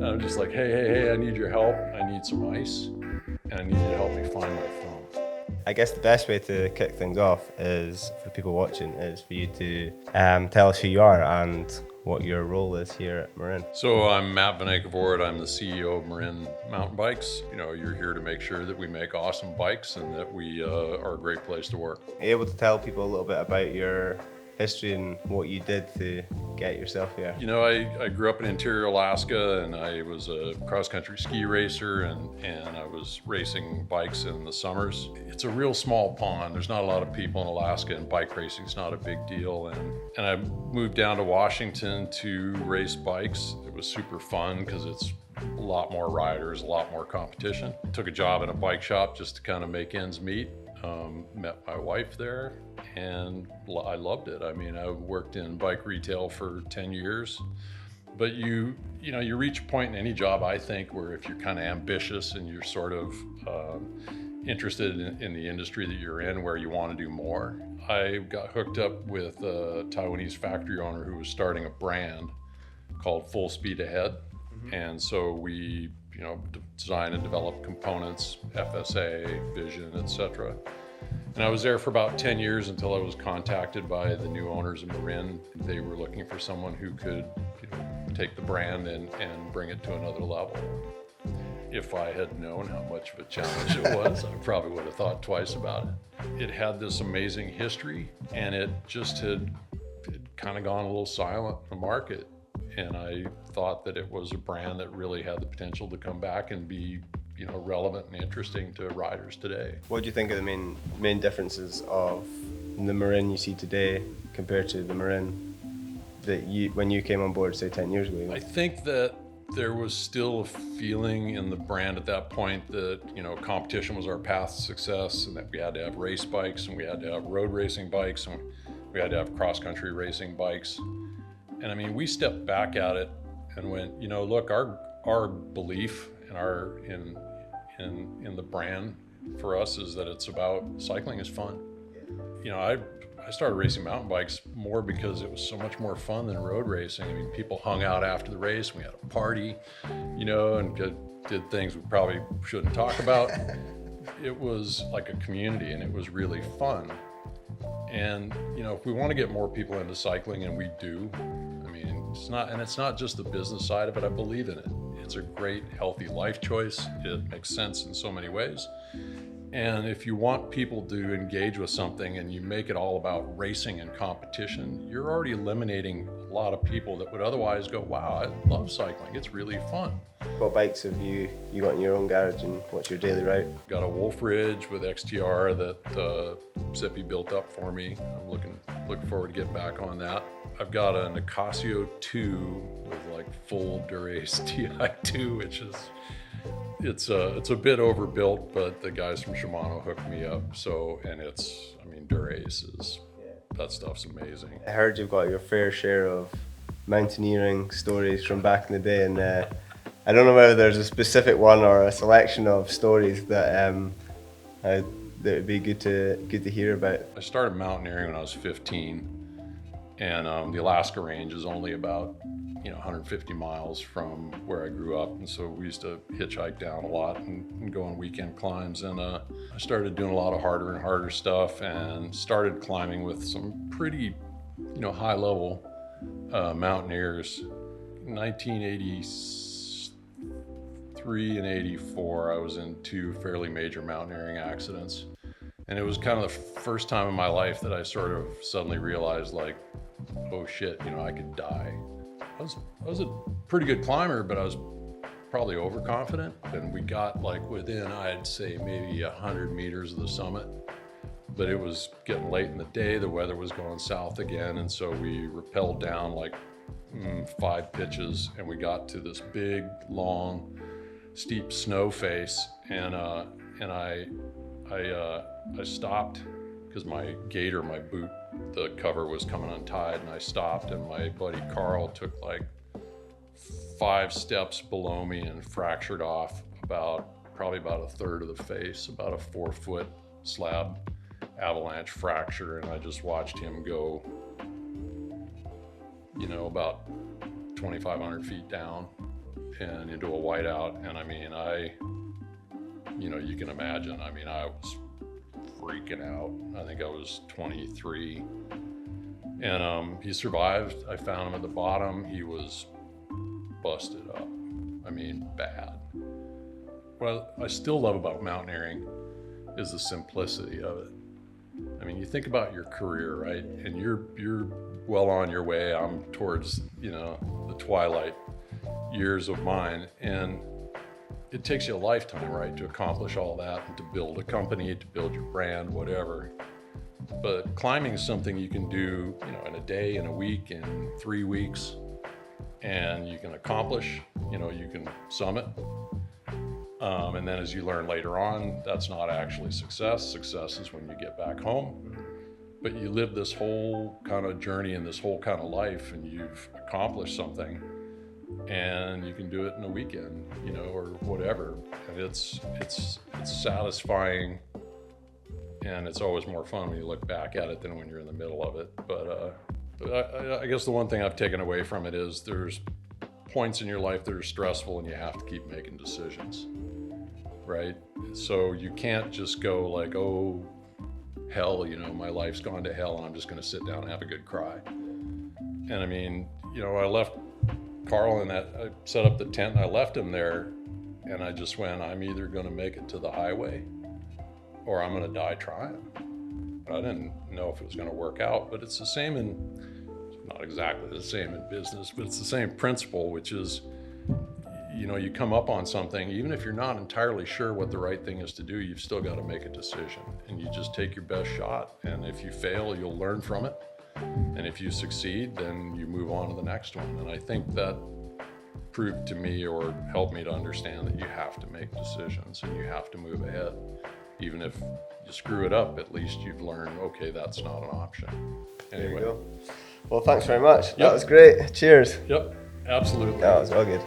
And I'm just like, hey, I need your help. I need some ice, and I need you to help me find my phone. I guess the best way to kick things off is, for people watching, is for you to tell us who you are and what your role is here at Marin. So I'm Matt VanEnkevort. I'm the CEO of Marin Mountain Bikes. You know, you're here to make sure that we make awesome bikes and that we are a great place to work. Are you able to tell people a little bit about your history and what you did to get yourself here? You know, I grew up in interior Alaska, and I was a cross-country ski racer, and I was racing bikes in the summers. It's a real small pond. There's not a lot of people in Alaska, and bike racing is not a big deal. And I moved down to Washington to race bikes. It was super fun because it's a lot more riders, a lot more competition. Took a job in a bike shop just to kind of make ends meet. Met my wife there, and I loved it. I mean, I worked in bike retail for 10 years, but you reach a point in any job, I think, where if you're kind of ambitious and you're sort of interested in the industry that you're in, where you want to do more. I got hooked up with a Taiwanese factory owner who was starting a brand called Full Speed Ahead. And so we, design and develop components, FSA, vision, etc. And I was there for about 10 years until I was contacted by the new owners of Marin. They were looking for someone who could take the brand and bring it to another level. If I had known how much of a challenge it was, I probably would have thought twice about it. It had this amazing history, and it just had kind of gone a little silent in the market. And I thought that it was a brand that really had the potential to come back and be, relevant and interesting to riders today. What do you think are the main differences of the Marin you see today compared to the Marin that when you came on board, say 10 years ago? I think that there was still a feeling in the brand at that point that, competition was our path to success, and that we had to have race bikes, and we had to have road racing bikes, and we had to have cross-country racing bikes. And I mean, we stepped back at it and went, look, our belief in the brand for us is that it's about cycling is fun. I started racing mountain bikes more because it was so much more fun than road racing. I mean, people hung out after the race, we had a party, and did things we probably shouldn't talk about. It was like a community, and it was really fun. And if we want to get more people into cycling, and we do, I mean, it's not just the business side of it. I believe in it. It's a great, healthy life choice. It makes sense in so many ways. And if you want people to engage with something and you make it all about racing and competition, you're already eliminating a lot of people that would otherwise go, wow, I love cycling. It's really fun. What bikes have you got in your own garage, and what's your daily route? Got a Wolf Ridge with XTR that Zippy built up for me. I'm looking forward to getting back on that. I've got an Nicasio 2 with like full Dura-Ace TI2, which is it's a bit overbuilt, but the guys from Shimano hooked me up. So, and Dura-Ace that stuff's amazing. I heard you've got your fair share of mountaineering stories from back in the day, and I don't know whether there's a specific one or a selection of stories that would be good to hear about. I started mountaineering when I was 15, and the Alaska range is only about 150 miles from where I grew up, and so we used to hitchhike down a lot and go on weekend climbs. And I started doing a lot of harder and harder stuff, and started climbing with some pretty high level mountaineers. 1983 and 84, I was in two fairly major mountaineering accidents, and it was kind of the first time in my life that I sort of suddenly realized, like, oh shit, I could die. I was a pretty good climber, but I was probably overconfident, and we got like within, I'd say, maybe 100 meters of the summit, but it was getting late in the day, the weather was going south again, and so we rappelled down like 5 pitches, and we got to this big, long, steep snow face, and I stopped because my gaiter, my boot, the cover was coming untied, and I stopped, and my buddy Carl took like 5 steps below me and fractured off probably about a third of the face, about a 4-foot slab avalanche fracture, and I just watched him go, about 2,500 feet down, and into a whiteout. And I mean, you can imagine, I mean, I was freaking out. I think I was 23. And he survived. I found him at the bottom. He was busted up. I mean, bad. What I still love about mountaineering is the simplicity of it. I mean, you think about your career, right? And you're well on your way. I'm towards, the twilight years of mine. And it takes you a lifetime, right, to accomplish all that and to build a company, to build your brand, whatever. But climbing is something you can do, in a day, in a week, in 3 weeks, and you can accomplish, you can summit. And then as you learn later on, that's not actually success. Success is when you get back home. But you live this whole kind of journey and this whole kind of life, and you've accomplished something, and you can do it in a weekend, or whatever. And it's satisfying, and it's always more fun when you look back at it than when you're in the middle of it. But I guess the one thing I've taken away from it is there's points in your life that are stressful and you have to keep making decisions, right? So you can't just go like, oh, hell, my life's gone to hell and I'm just going to sit down and have a good cry. And I mean, I left Carl in that, I set up the tent and I left him there, and I just went, I'm either going to make it to the highway or I'm going to die trying. I didn't know if it was going to work out, but it's the same not exactly the same in business, but it's the same principle, which is, you come up on something, even if you're not entirely sure what the right thing is to do, you've still got to make a decision, and you just take your best shot. And if you fail, you'll learn from it. And if you succeed, then you move on to the next one. And I think that proved to me, or helped me to understand, that you have to make decisions and you have to move ahead. Even if you screw it up, at least you've learned, okay, that's not an option. Anyway. There you go. Well, thanks very much. Yep. That was great. Cheers. Yep, absolutely. That was all good.